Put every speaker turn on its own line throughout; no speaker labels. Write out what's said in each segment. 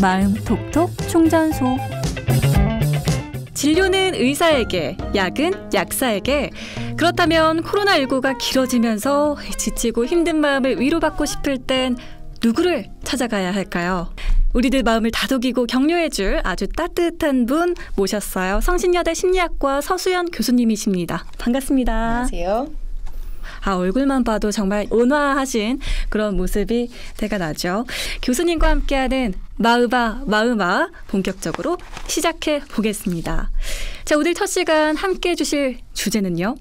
마음 톡톡 총전소. 진료는 의사에게, 약은 약사에게. 그렇다면 코로나19가 길어지면서 지치고 힘든 마음을 위로받고 싶을 땐 누구를 찾아가야 할까요? 우리들 마음을 다독이고 격려해줄 아주 따뜻한 분 모셨어요. 성신여대 심리학과 서수연 교수님이십니다. 반갑습니다.
안녕하세요.
얼굴만 봐도 정말 온화하신 그런 모습이 대가 나죠. 교수님과 함께하는 마음아 본격적으로 시작해 보겠습니다. 자, 오늘 첫 시간 함께해 주실 주제는요?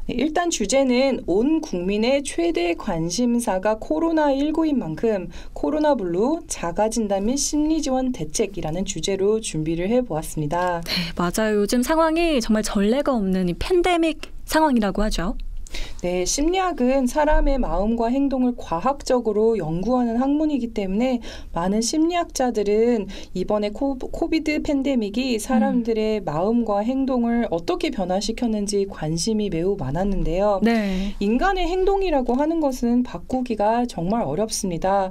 일단 주제는 온 국민의 최대 관심사가 코로나19인 만큼 코로나블루 자가진단 및 심리지원 대책이라는 주제로 준비를 해보았습니다.
네, 맞아요. 요즘 상황이 정말 전례가 없는 이 팬데믹 상황이라고 하죠.
네, 심리학은 사람의 마음과 행동을 과학적으로 연구하는 학문이기 때문에 많은 심리학자들은 이번에 코비드 팬데믹이 사람들의 마음과 행동을 어떻게 변화시켰는지 관심이 매우 많았는데요.
네.
인간의 행동이라고 하는 것은 바꾸기가 정말 어렵습니다.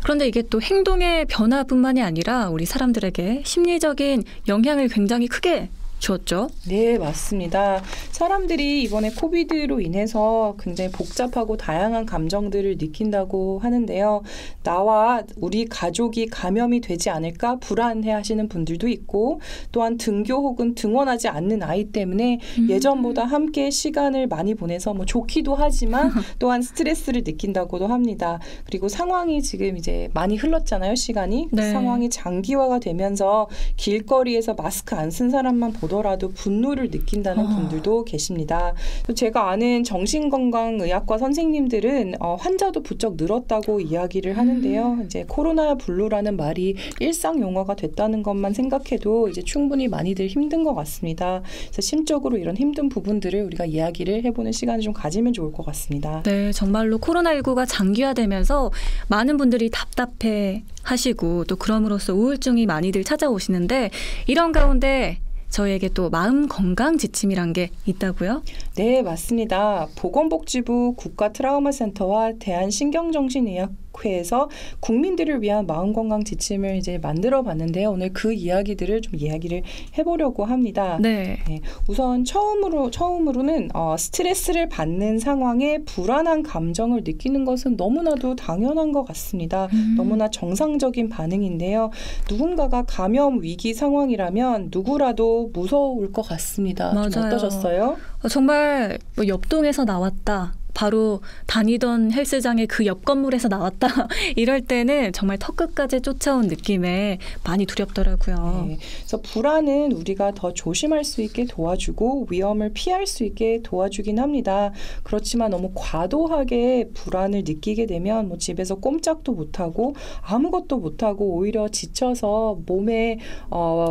그런데 이게 또 행동의 변화뿐만이 아니라 우리 사람들에게 심리적인 영향을 굉장히 크게 주었죠?
네, 맞습니다. 사람들이 이번에 코비드로 인해서 굉장히 복잡하고 다양한 감정들을 느낀다고 하는데요. 나와 우리 가족이 감염이 되지 않을까 불안해하시는 분들도 있고, 또한 등교 혹은 등원하지 않는 아이 때문에 예전보다 함께 시간을 많이 보내서 좋기도 하지만 또한 스트레스를 느낀다고도 합니다. 그리고 상황이 지금 이제 많이 흘렀잖아요, 시간이.
네.
상황이 장기화가 되면서 길거리에서 마스크 안 쓴 사람만 보더라도 분노를 느낀다는 분들도 계십니다. 또 제가 아는 정신건강의학과 선생님들은 환자도 부쩍 늘었다고 이야기를 하는데요. 이제 코로나 블루라는 말이 일상 용어가 됐다는 것만 생각해도 이제 충분히 많이들 힘든 것 같습니다. 그래서 심적으로 이런 힘든 부분들을 우리가 이야기를 해보는 시간을 좀 가지면 좋을 것 같습니다.
네, 정말로 코로나19가 장기화되면서 많은 분들이 답답해 하시고 또 그럼으로써 우울증이 많이들 찾아오시는데, 이런 가운데 저희에게 또 마음 건강 지침이란 게 있다고요?
네, 맞습니다. 보건복지부 국가트라우마센터와 대한신경정신의학회에서 국민들을 위한 마음건강 지침을 이제 만들어 봤는데요. 오늘 그 이야기들을 좀 이야기를 해보려고 합니다.
네.
네, 우선 처음으로는 스트레스를 받는 상황에 불안한 감정을 느끼는 것은 너무나도 당연한 것 같습니다. 너무나 정상적인 반응인데요. 누군가가 감염 위기 상황이라면 누구라도 무서울 것 같습니다.
맞아요.
좀 어떠셨어요?
정말 옆동에서 나왔다, 바로 다니던 헬스장의 그 옆 건물에서 나왔다 이럴 때는 정말 턱끝까지 쫓아온 느낌에 많이 두렵더라고요.
네, 그래서 불안은 우리가 더 조심할 수 있게 도와주고 위험을 피할 수 있게 도와주긴 합니다. 그렇지만 너무 과도하게 불안을 느끼게 되면 집에서 꼼짝도 못하고 아무것도 못하고 오히려 지쳐서 몸에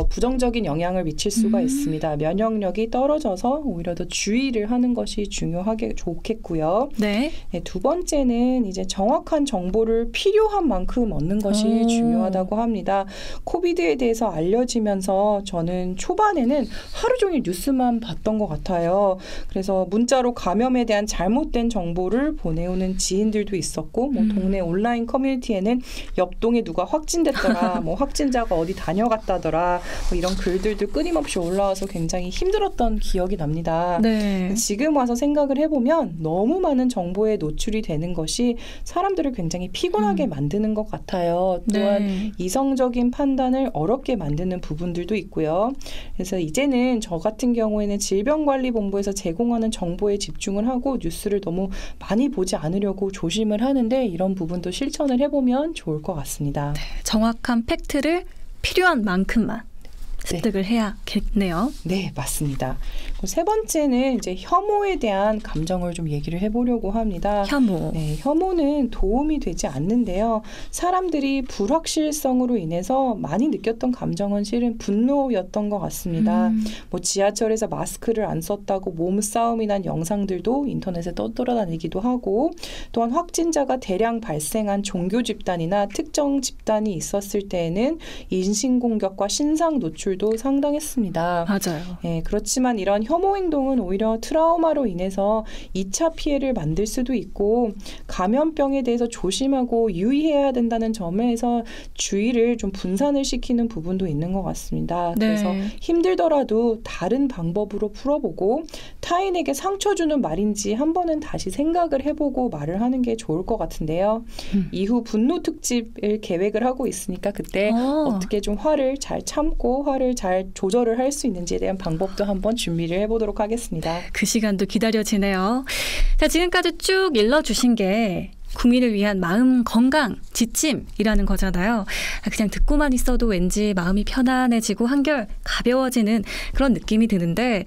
부정적인 영향을 미칠 수가 있습니다. 면역력이 떨어져서 오히려 더 주의를 하는 것이 좋겠고요.
네.
네, 두 번째는 이제 정확한 정보를 필요한 만큼 얻는 것이 중요하다고 합니다. 코비드에 대해서 알려지면서 저는 초반에는 하루 종일 뉴스만 봤던 것 같아요. 그래서 문자로 감염에 대한 잘못된 정보를 보내오는 지인들도 있었고, 동네 온라인 커뮤니티에는 옆동에 누가 확진됐더라, 확진자가 어디 다녀갔다더라, 이런 글들도 끊임없이 올라와서 굉장히 힘들었던 기억이 납니다.
네.
지금 와서 생각을 해보면 너무 많은 정보에 노출이 되는 것이 사람들을 굉장히 피곤하게 만드는 것 같아요. 또한
네.
이성적인 판단을 어렵게 만드는 부분들도 있고요. 그래서 이제는 저 같은 경우에는 질병관리본부에서 제공하는 정보에 집중을 하고 뉴스를 너무 많이 보지 않으려고 조심을 하는데, 이런 부분도 실천을 해보면 좋을 것 같습니다.
네, 정확한 팩트를 필요한 만큼만 습득을 해야겠네요.
네, 맞습니다. 세 번째는 이제 혐오에 대한 감정을 좀 얘기를 해보려고 합니다.
혐오.
네, 혐오는 도움이 되지 않는데요. 사람들이 불확실성으로 인해서 많이 느꼈던 감정은 실은 분노였던 것 같습니다. 지하철에서 마스크를 안 썼다고 몸싸움이 난 영상들도 인터넷에 떠돌아다니기도 하고, 또한 확진자가 대량 발생한 종교 집단이나 특정 집단이 있었을 때에는 인신공격과 신상 노출 분들도 상당했습니다.
맞아요.
예, 그렇지만 이런 혐오 행동은 오히려 트라우마로 인해서 2차 피해를 만들 수도 있고 감염병에 대해서 조심하고 유의해야 된다는 점에서 주의를 좀 분산을 시키는 부분도 있는 것 같습니다.
네.
그래서 힘들더라도 다른 방법으로 풀어보고 타인에게 상처 주는 말인지 한 번은 다시 생각을 해보고 말을 하는 게 좋을 것 같은데요. 이후 분노 특집을 계획을 하고 있으니까 그때 어떻게 좀 화를 잘 참고 화를 잘 조절을 할 수 있는지에 대한 방법도 한번 준비를 해보도록 하겠습니다.
그 시간도 기다려지네요. 자, 지금까지 쭉 일러주신 게 국민을 위한 마음 건강, 지침이라는 거잖아요. 그냥 듣고만 있어도 왠지 마음이 편안해지고 한결 가벼워지는 그런 느낌이 드는데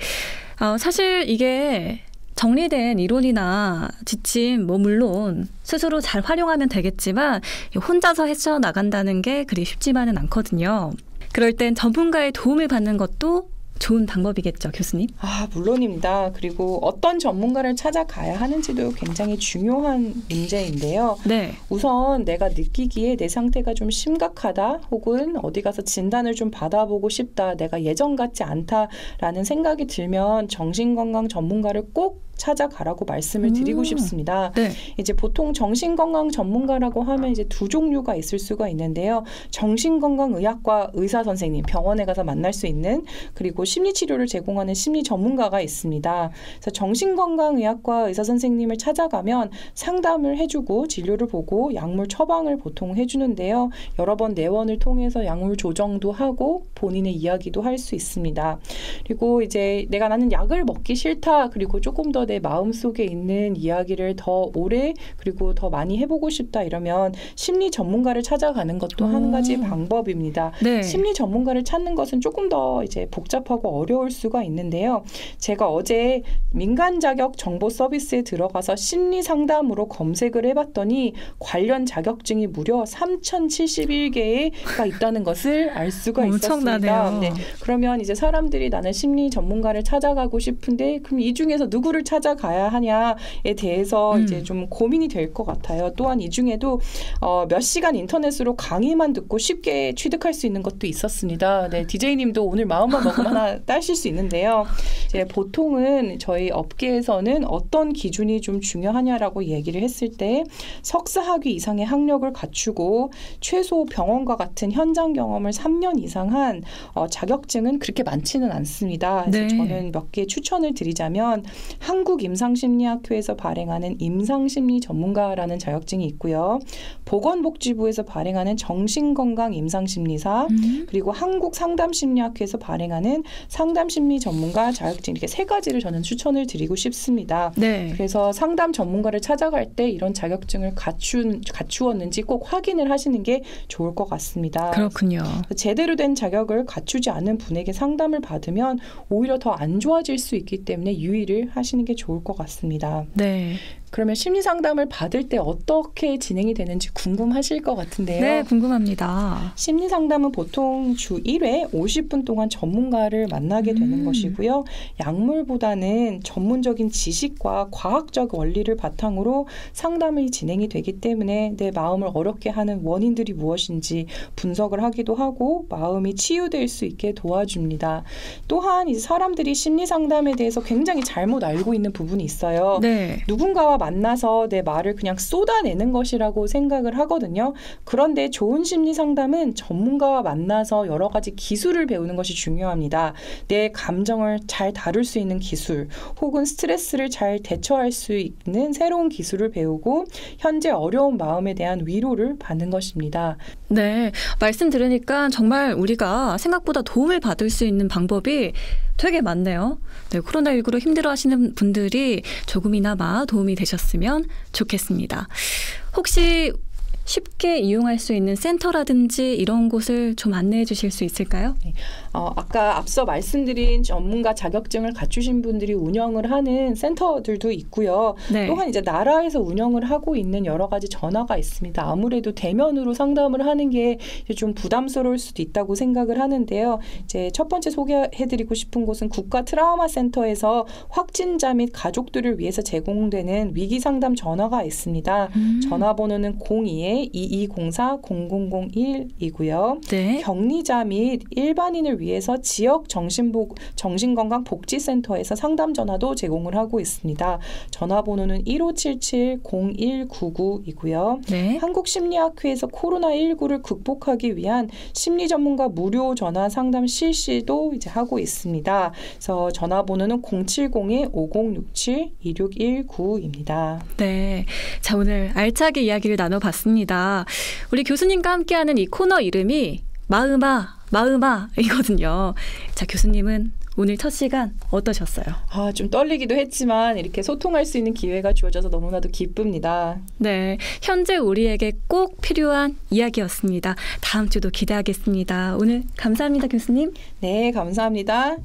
사실 이게 정리된 이론이나 지침 물론 스스로 잘 활용하면 되겠지만 혼자서 헤쳐나간다는 게 그리 쉽지만은 않거든요. 그럴 땐 전문가의 도움을 받는 것도 좋은 방법이겠죠, 교수님?
물론입니다. 그리고 어떤 전문가를 찾아가야 하는지도 굉장히 중요한 문제인데요.
네. 우선
내가 느끼기에 내 상태가 좀 심각하다 혹은 어디 가서 진단을 좀 받아보고 싶다, 내가 예전 같지 않다라는 생각이 들면 정신건강 전문가를 꼭 찾아가라고 말씀을 드리고 싶습니다.
네.
이제 보통 정신건강 전문가라고 하면 이제 두 종류가 있을 수가 있는데요. 정신건강의학과 의사 선생님, 병원에 가서 만날 수 있는, 그리고 심리치료를 제공하는 심리 전문가가 있습니다. 그래서 정신건강의학과 의사 선생님을 찾아가면 상담을 해주고 진료를 보고 약물 처방을 보통 해주는데요. 여러 번 내원을 통해서 약물 조정도 하고 본인의 이야기도 할 수 있습니다. 그리고 이제 나는 약을 먹기 싫다, 그리고 조금 더 내 마음속에 있는 이야기를 더 오래 그리고 더 많이 해보고 싶다 이러면 심리 전문가를 찾아가는 것도 한 가지 방법입니다.
네.
심리 전문가를 찾는 것은 조금 더 이제 복잡하고 어려울 수가 있는데요. 제가 어제 민간 자격 정보 서비스에 들어가서 심리 상담으로 검색을 해봤더니 관련 자격증이 무려 3,071개가 있다는 것을 알 수가 있었습니다. 네. 그러면 이제 사람들이 나는 심리 전문가를 찾아가고 싶은데 그럼 이 중에서 누구를 찾아가야 하냐에 대해서 이제 좀 고민이 될 것 같아요. 또한 이 중에도 몇 시간 인터넷으로 강의만 듣고 쉽게 취득할 수 있는 것도 있었습니다. 네, DJ님도 오늘 마음만 먹으면 하나 따실 수 있는데요. 이제 보통은 저희 업계에서는 어떤 기준이 좀 중요하냐라고 얘기를 했을 때 석사학위 이상의 학력을 갖추고 최소 병원과 같은 현장 경험을 3년 이상 한 자격증은 그렇게 많지는 않습니다. 그래서
네.
저는 몇 개 추천을 드리자면 한국임상심리학회에서 발행하는 임상심리 전문가라는 자격증이 있고요. 보건복지부에서 발행하는 정신건강 임상심리사, 그리고 한국상담심리학회에서 발행하는 상담심리 전문가 자격증, 이렇게 세 가지를 저는 추천을 드리고 싶습니다.
네.
그래서 상담 전문가를 찾아갈 때 이런 자격증을 갖추었는지 꼭 확인을 하시는 게 좋을 것 같습니다.
그렇군요.
제대로 된 자격을 갖추지 않은 분에게 상담을 받으면 오히려 더 안 좋아질 수 있기 때문에 유의를 하시는 게 좋을 것 같습니다.
네.
그러면 심리 상담을 받을 때 어떻게 진행이 되는지 궁금하실 것 같은데요.
네, 궁금합니다.
심리 상담은 보통 주 1회 50분 동안 전문가를 만나게 되는 것이고요. 약물보다는 전문적인 지식과 과학적 원리를 바탕으로 상담이 진행이 되기 때문에 내 마음을 어렵게 하는 원인들이 무엇인지 분석을 하기도 하고 마음이 치유될 수 있게 도와줍니다. 또한 이제 사람들이 심리 상담에 대해서 굉장히 잘못 알고 있는 부분이 있어요.
네.
누군가와 만나서 내 말을 그냥 쏟아내는 것이라고 생각을 하거든요. 그런데 좋은 심리 상담은 전문가와 만나서 여러 가지 기술을 배우는 것이 중요합니다. 내 감정을 잘 다룰 수 있는 기술, 혹은 스트레스를 잘 대처할 수 있는 새로운 기술을 배우고 현재 어려운 마음에 대한 위로를 받는 것입니다.
네, 말씀 들으니까 정말 우리가 생각보다 도움을 받을 수 있는 방법이 되게 많네요. 네, 코로나19로 힘들어하시는 분들이 조금이나마 도움이 되셨으면 좋겠습니다. 혹시 쉽게 이용할 수 있는 센터라든지 이런 곳을 좀 안내해 주실 수 있을까요?
네. 아까 앞서 말씀드린 전문가 자격증을 갖추신 분들이 운영을 하는 센터들도 있고요.
네.
또한 이제 나라에서 운영을 하고 있는 여러 가지 전화가 있습니다. 아무래도 대면으로 상담을 하는 게 좀 부담스러울 수도 있다고 생각을 하는데요. 이제 첫 번째 소개해드리고 싶은 곳은 국가 트라우마 센터에서 확진자 및 가족들을 위해서 제공되는 위기 상담 전화가 있습니다. 전화번호는 02 2204-0001이고요.
네.
격리자 및 일반인을 위해서 지역 정신건강복지센터에서 상담 전화도 제공을 하고 있습니다. 전화번호는 1577-0199이고요.
네.
한국심리학회에서 코로나19를 극복하기 위한 심리 전문가 무료 전화 상담 실시도 이제 하고 있습니다. 그래서 전화번호는 070-5067-2619입니다.
네. 자, 오늘 알차게 이야기를 나눠봤습니다. 우리 교수님과 함께하는 이 코너 이름이 마음아이거든요. 자, 교수님은 오늘 첫 시간 어떠셨어요?
좀 떨리기도 했지만 이렇게 소통할 수 있는 기회가 주어져서 너무나도 기쁩니다.
네, 현재 우리에게 꼭 필요한 이야기였습니다. 다음 주도 기대하겠습니다. 오늘 감사합니다, 교수님.
네, 감사합니다.